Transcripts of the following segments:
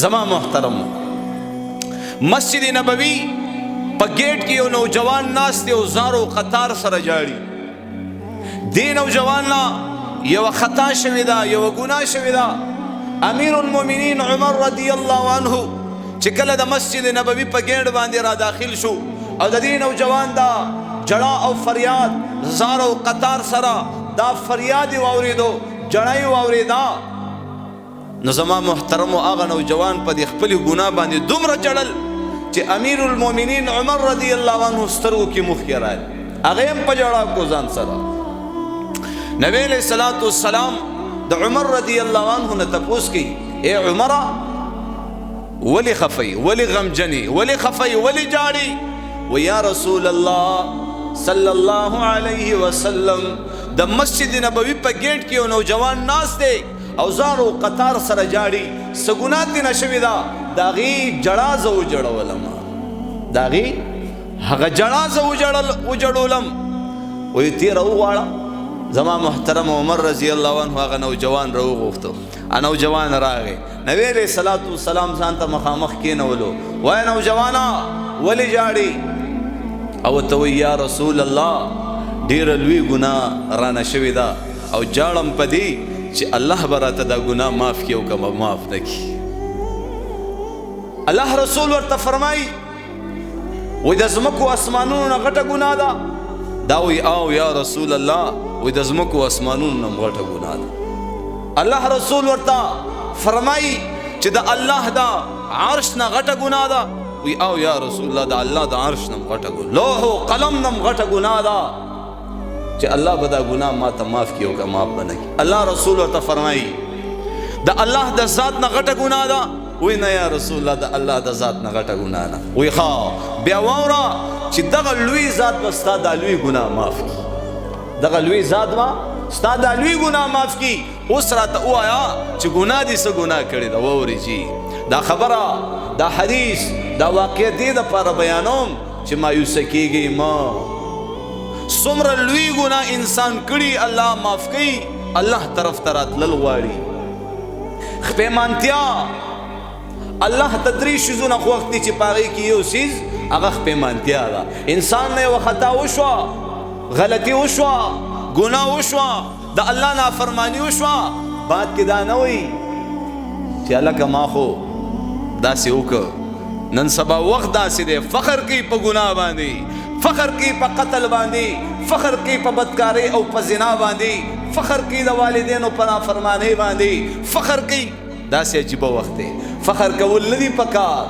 زما محترم مسجد نبوی په گیټ کې یو نوجوان ناست دی او زارو قطار سره جاړي. دی نوجوان لا یو خطا شوی دا، یو ګناه شوی دا. امیر المؤمنین عمر رضی الله عنه چې کله د مسجد نبوی په گیټ باندې را داخل شو او د دې نوجوان دا جړا او فریاد زارو قطار سره دا فریاد واوریدو، جړای واوریدا. نو زما محترم هغه نوجوان په دې خپل ګناه باندې دومره جړل چې امیر المؤمنین عمر رضی الله عنه سترګو کې مخ کې راځي، هغه هم په جړا کو ځان سره. نبی علیہ الصلوۃ والسلام د عمر رضی الله عنه نه تپوس کی، اے عمر ولی خفی ولی غمجنی ولی خفی ولی جاړي؟ و یا رسول الله صلی الله علیه وسلم د مسجد نبوی په گیټ کې یو نوجوان ناست دی او زارو قطار سره جاړي، سګونات نه شوی دا، داغي جړا زو جړولم، داغي هغه جړا زو جړولم. وی تیر وغواړه. زما محترم عمر رضی الله عنه هغه نوجوان راو غوښتو، ا نوجوان راغی، نبی علیہ الصلوۃ والسلام ځان ته مخامخ کېنولو، وای نوجوانا ولی جاړي؟ او ته یا رسول الله ډیر لوی ګناه رانه شوی دا او جاړم پدی چې الله براته دا ګناه معاف کیو کما معاف نکي. الله رسول ورته فرمای وای د زمکو اسمانونو نه غټه ګناه ده؟ دا وی او یا رسول الله وای د زمکو اسمانونو نه غټه ګناه ده. الله رسول ورته فرمای چې د الله دا عرش نه غټه ګناه ده؟ وی او یا رسول الله د الله د عرش نه غټه ګناه، لوح او قلم نه غټه ګناه ده چې الله به دا ګناه ما ته معاف کیو که معاف به نه کړي. الله رسول ورته فرمایي د الله د ذات نه غټه ګناه ده؟ وی نه یا رسول الله د الله د ذات نه غټه ګناه نه. وی ښه بیا واوره چې دغه لوی ذات به ستا دا لوی ګناه معاف کړي، دغه لوی ذات به ستا دا لوی ګناه معاف کړي. اوس راته ووایه چې ګناه دې څه ګناه کړې ده؟ واورې جي دا خبره دا حدیث دا واقع دې دپاره بیانوم چې مایوسه کېږئ مه. څومره لوی ګناه انسان کړي الله معاف کوي، الله طرف ته راتلل غواړي. خپېمانتیا الله ته درې شیزونه خوښ دي چې په هغې کې یو څیز هغه خپېمانتیا ده. انسان نه یوه خطا وشوه، غلطي وشوه، ګناه وشوه، د الله نافرماني وشوه، بعد کې دا نه وایي چې هلکه ما خو داسې وکړه. نن سبا وخت داسې دی، فخر کوي په ګناه باندې، فخر کوي په قتل باندې، فخر کوي په بدکارۍ او په زنا باندې، فخر کوي د والدینو په نافرمانۍ باندې، فخر کوي. داسې عجیبه وخت دی، فخر کول نه دي پکار،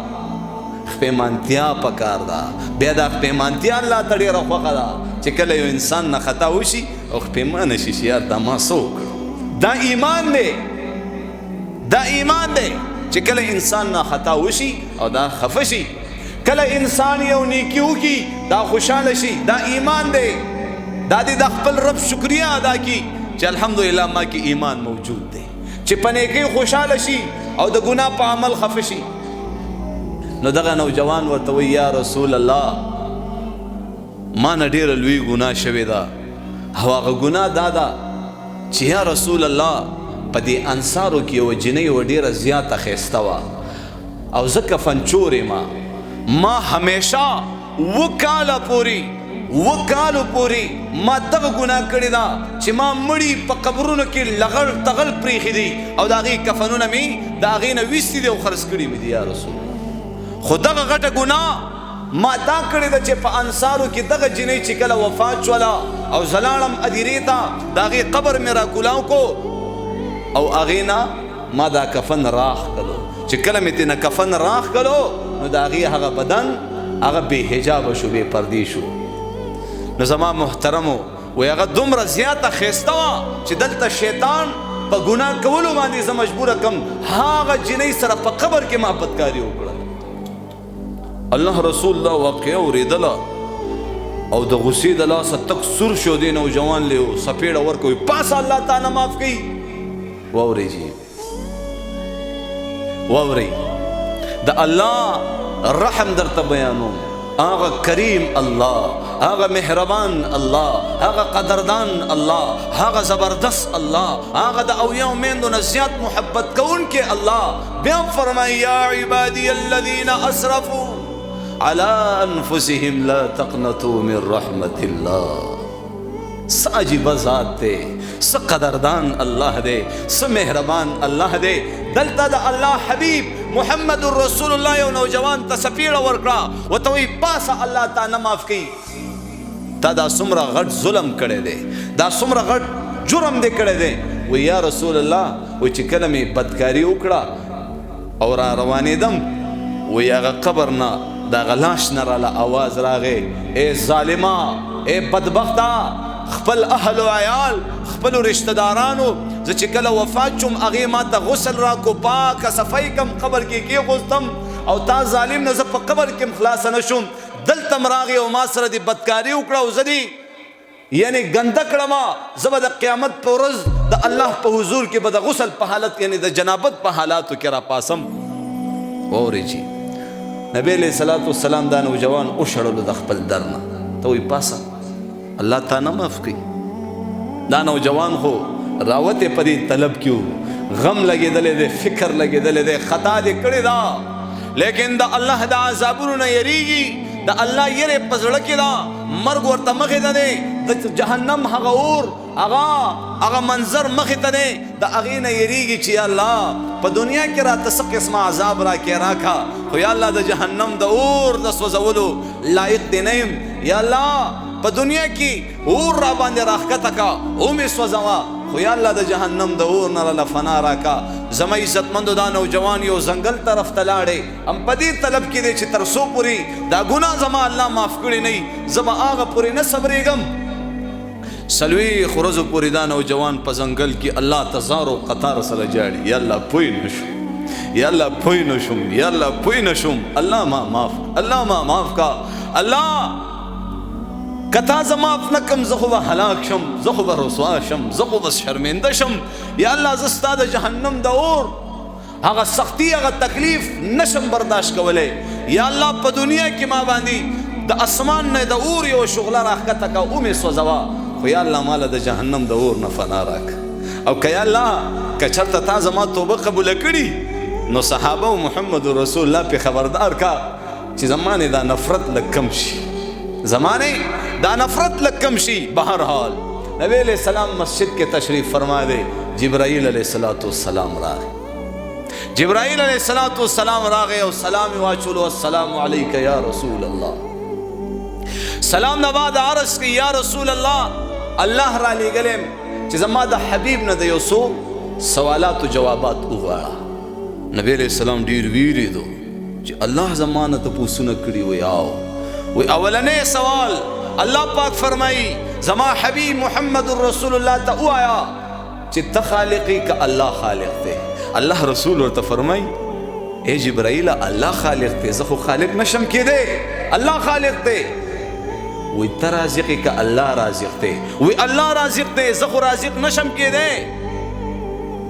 خپېمانتیا پکار ده. بیا دا خپېمانتیا الله ته ډېره خوښه ده چې کله یو انسان نه خطا وشي او خپېمانه شي چې یار دا ما څه وکړو. دا ایمان دی، دا ایمان دی چې کله انسان نه خطا وشي او دا خفه شي، کله انسان یو نیکی وکړي دا خوشحاله شي، دا ایمان دی. دا دې د خپل رب شکریه ادا کړي چې الحمدلله ما کې ایمان موجود دی، چې په نیکۍ خوشحاله شي او د ګناه په عمل خفه شي. نو دغه نوجوان ورته وایي یا رسول الله ما نه ډېره لوی ګناه شوې ده او هغه ګناه دا ده چې یا رسول الله په دې انصارو کې یوه جنۍ وه ډېره زیاته ښایسته وه او زه کفنچور یم. ما همیشه 7 کاله پورې ما دغه ګناه کړې ده چې ما مړي په قبرونو کې لغړ تغل پرېښي دي او د هغې کفنونه مې د هغې نه ویستي دي او خرڅ کړي مې دي یا رسول الله. خو دغه غټه ګناه ما دا کړې ده چې په انصارو کې دغه جنۍ چې کله وفات شوله او زه لاړم ادیرې ته د هغې قبر مې راکولاو کو او هغې نه ما دا کفن راخ کړو. چې کله مې ترېنه کفن راخ کړو نو د هغې هغه بدن هغه بې حجابه شو، بې پردې شو. نو زما محترمو وایي هغه دومره زیاته ښایسته وه چې دلته شیطان په ګناه کولو باندې زه مجبوره کړم هغه جنۍ سره په قبر کې ما بدکاري وکړه. الله رسول الله واقعه اورېدله او د غصې د لاسه تک سور شو. دی نوجوان له سپېړه ورکوي پاسه الله تعالی معاف کوي. واورئ جي واورئ د الله رحم درته بیانوم. آغا کریم اللہ، آغا مہربان اللہ، آغا قدردان اللہ، آغا زبردست اللہ، آغا دا اولیاء میندو نزیات محبت کون کے اللہ بیان فرمائی یا عبادی الذین اسرفوا علی انفسهم لا تقنطوا من رحمت اللہ. ساجب ذات دے، س قدردان اللہ دے، س مہربان اللہ دے. دلتا دا اللہ حبیب محمد الرسول اللہ یو نوجوان تا سپیڑا ورکڑا و توی پاسا اللہ تا نماف کی تا دا سمرا غٹ ظلم کڑے دے، دا سمرا غٹ جرم دے کڑے دے. و یا رسول اللہ و چی کلمی بدکاری اکڑا اور روانی دم و یا قبرنا دا غلاش نرالا آواز راغے اے ظالمہ اے بدبختہ خپل اهل و عیال خپل رشتہ دارانو زه چې کله وفات شم هغې ما ته غسل راکو پاکه صفای کم قبر کې کېغوستم او تا ظالم نه زه په قبر کې خلاصه نه شم دلته م راغې او ما سره دې بدکاري وکړه او زه دې یعنی ګنده کړم زه به د قیامت په ورځ د الله په حضور کې به د غسل په حالت یعنی د جنابت په حالاتو کې راپاسم. واورئ جی نبی علیہ الصلوۃ والسلام دا نوجوان وشړلو د خپل در نه ته وایي پاسه اللہ تا نہ معاف کی. دا نوجوان خو راوت پدی طلب کیوں غم لگے دلے دے فکر لگے دلے دے خطا دے کڑے دا لیکن دا اللہ دا عذابونو نہ یریگی دا اللہ یرے پزڑکی دا مرگ ورطا مخی دا دے دا جہنم حقا اور اغا منظر مخی تا دے دا اغی نہ یریگی چی اللہ پا دنیا کی را تسق اسم عذاب را کی راکھا خو یا اللہ دا جہنم دا اور دا سوزولو لائق دے نیم یا اللہ پا دنیا کی اور را باندے راکھتا کا اومی سوزوا خو یا اللہ دا جہنم دا اور نرالا فنا راکا. زما عزت مندو دا نوجوان یو زنگل طرف تلاڑے ام پدی طلب کی دے چی ترسو پوری دا گناہ زما اللہ معاف کری نہیں زما آغا پوری نصبری گم سلوی خورزو پوری دا نوجوان پا زنگل کی اللہ تزارو قطار سل جاڑی یا اللہ پوئی نشم یا اللہ پوئی نشم یا اللہ پوئی نشم اللہ ما معاف اللہ ما معاف کا اللہ کتا زما اپنکم زخو با حلاک شم زخو با رسوا شم زخو با شرمندہ شم یا اللہ زستا دا جہنم دا اور آغا سختی آغا تکلیف نشم برداشت کولے یا اللہ پا دنیا کی ما باندی دا اسمان نے دا اور یو شغلہ راکتا کا اومی سوزوا خو یا اللہ مالا دا جہنم دا اور نفنا راک او کہ یا اللہ کچرتا تا زما توبہ قبول کری نو صحابہ و محمد رسول اللہ پہ خبردار کا چی زمانے دا نفرت لکم شی زمانے دا نفرت لکم شی. بہرحال نبی علیہ السلام مسجد کے تشریف فرما دے جبرائیل علیہ السلام راغے جبرائیل علیہ السلام راغے اور سلام واچولو السلام علیکہ یا رسول اللہ. سلام نباد عرض کی یا رسول اللہ اللہ را لی گلیم چیز اما دا حبیب نا دا یوسو سوالات و جوابات اغاڑا. نبی علیہ السلام دیر ویری دو چی اللہ زمانت پوسو نکڑی وی آو وی اولنے سوال اللہ پاک فرمائی زما حبیب محمد الرسول اللہ تا او آیا چی تخالقی کا اللہ خالق تے. اللہ رسول اور تا فرمائی اے جبرائیل اللہ خالق تے زخو خالق نشم کی دے اللہ خالق تے. وی تا رازقی کا اللہ رازق تے وی اللہ رازق تے زخو رازق نشم کی دے.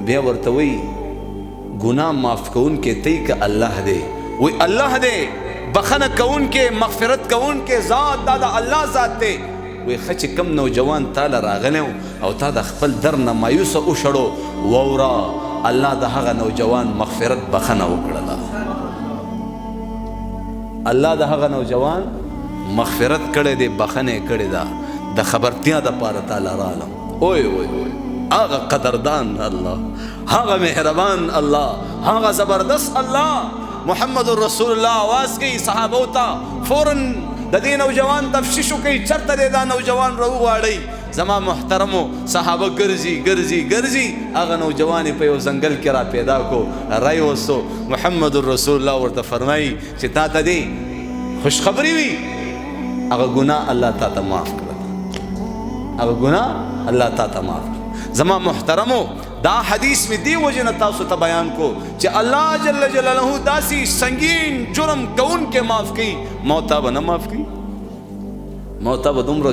بیا ورتوی گناہ معاف کون کے تی کا اللہ دے وی اللہ دے بخن کون کے مغفرت کون کے ذات دادا اللہ ذات تے. وی خچ کم نوجوان تالا راغلے او تا دا خپل در نمایوس اوشڑو وورا اللہ دا حغا نوجوان مغفرت بخن اوکڑلا اللہ دا حغا نوجوان مغفرت کڑے دے بخنے کڑے دا خبرتیاں دا پارا تالا رالم. اوئے اوئے اوئے آغا قدردان اللہ آغا مہربان اللہ آغا زبردست اللہ. محمد الرسول اللہ آواز کی صحابہ ہوتا فوراً دا دی نوجوان تفشیشو کی چرتا دے دا نوجوان رو آڑی زما محترمو صحابہ گرزی گرزی گرزی آغا نوجوانی پہ یو زنگل کرا پیدا کو رائی وستو محمد الرسول اللہ ورطا فرمائی چی تا تا دی خوشخبری ہوئی آغا گناہ اللہ تا تا معاف کرتا آغا گناہ اللہ تا تا معاف کرتا. زما محترمو دا حدیث میں دی وجہ نتاسو تا بیان کو چی اللہ جل جلالہ داسی سنگین جرم کون کے معاف کی موتا با نہ معاف کی موتا با دمرا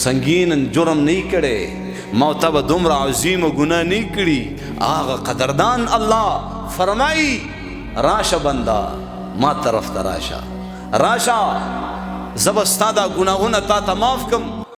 سنگین جرم نہیں کرے موتا با دمرا عظیم گناہ نہیں کری. آغا قدردان اللہ فرمائی راشا بندہ ما طرف تا راشا زب ستا دا ګناهونه تا ته معاف کم